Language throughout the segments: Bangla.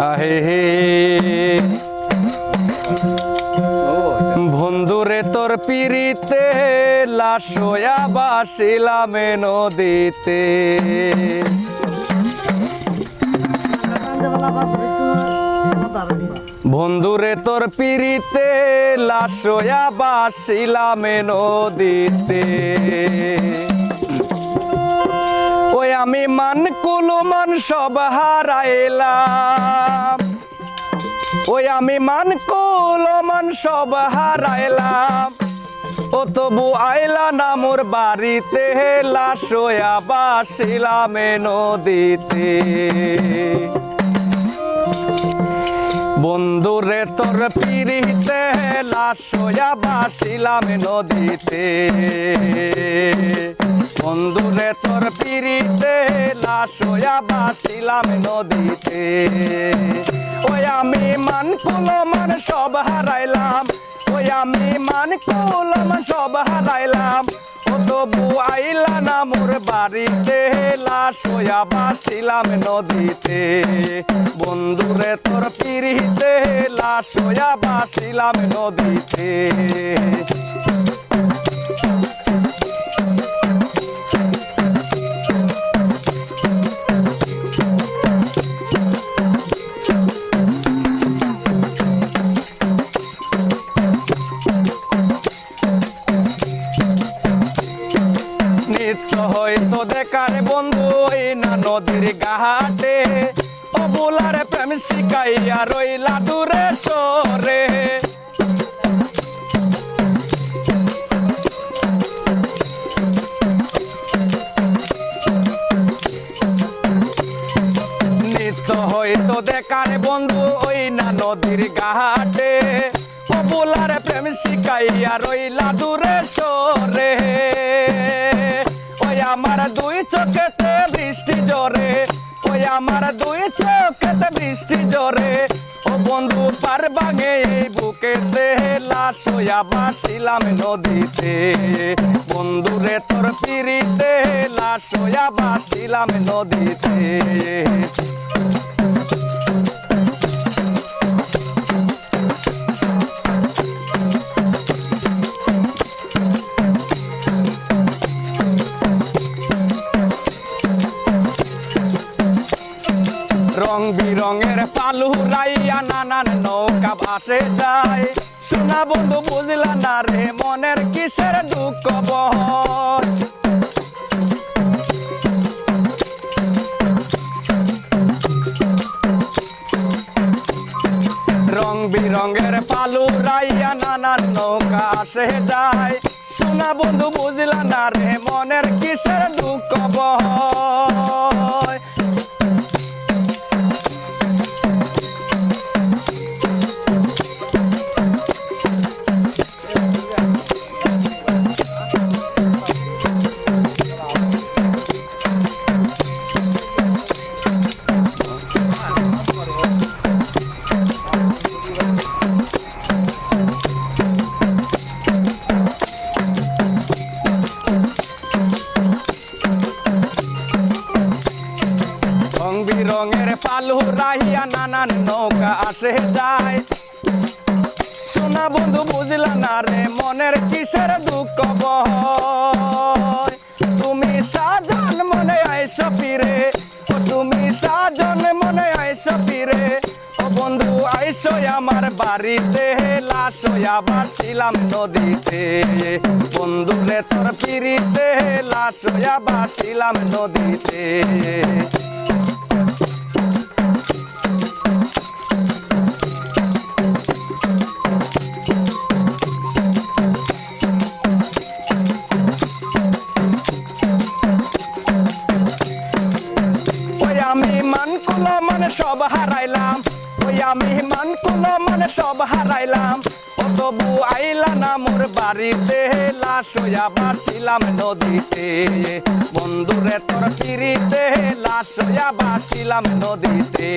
আহে হে বন্ধুরে তোর পিরিতে লাশয়া বাসিলাম নদীতে বন্ধুরে তোর পিরিতে লাশয়া বাসিলাম নদীতে ওই আমি মান কুলমান সব হারাইলাম ওই আমি মান কুলমান সব হারাইলাম ও তবু আইলা না মোর বাড়িতে লাশয়া বাসিলাম নদীতে বন্ধুরে তোর পিরিতে লাশয়া বাসিলাম নদীতে বন্ধুরে তোর পিরিতে লাশয়া বাসিলাম নদীতে ওই আমি মান কুলমান সব হারাইলাম ওই আমি মান কুলমান সব হারাইলাম ও তবু আইলা না মোর বাড়িতে লাশয়া বাসিলাম নদীতে বন্ধুরে তোর পিরিতে লাশয়া বাসিলাম নদীতে নিত্য হয়তো দেখার বন্ধু ওই না নদীর ঘাটে ও বুলার প্রেম শিখাইয়া রইলা দূরে সরে নিত্য হয়তো দেখার বন্ধু ওই না নদীর ঘাটে ও বুলার প্রেম শিখাইয়া রইলা দূরে সরে আমার দুই চোখেতে বৃষ্টি জোরে ওই আমার দুই চোখেতে বৃষ্টি জোরে ও বন্ধু পার ভাঙে এই বুকেতে লাশয়া বাসিলাম নদীতে বন্ধুরে তোর পিরিতে লাশয়া বাসিলাম নদীতে রং বিরঙের পালু রাইয়া নানান নৌকা ভাসে যায় শোনা বন্ধু বুঝলা না রে মনের কিসের দুঃখ বহর রং বিরঙের পালু রাইয়া নানান নৌকা আসে যায় শোনা বন্ধু বুঝলা না রে মনের কিসের দুঃখ বহর রঙের পালু রাহিয়া নানান নৌকা আসে যায় শোনা বন্ধু বুঝলা না রে মনের কিসের দুঃখ বহয় তুমি সাজন মনে আইসো ফিরে ও তুমি সাজন মনে আইসো ফিরে ও বন্ধু আইসো আমার বাড়িতে লাশয়া বাসিলাম নদীতে বন্ধুরে তোর পিরিতে লাশয়া বাসিলাম নদীতে আমি মান কুলমান সব হারাইলাম ওই আমি মান কুলমান সব হারাইলাম ও তবু আইলা না মোর বাড়িতে লাশয়া বাসিলাম নদীতে বন্ধুরে তোর পিরিতে লাশয়া বাসিলাম নদীতে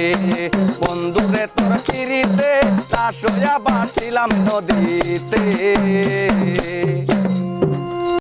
বন্ধুরে তোর পিরিতে লাশয়া বাসিলাম নদীতে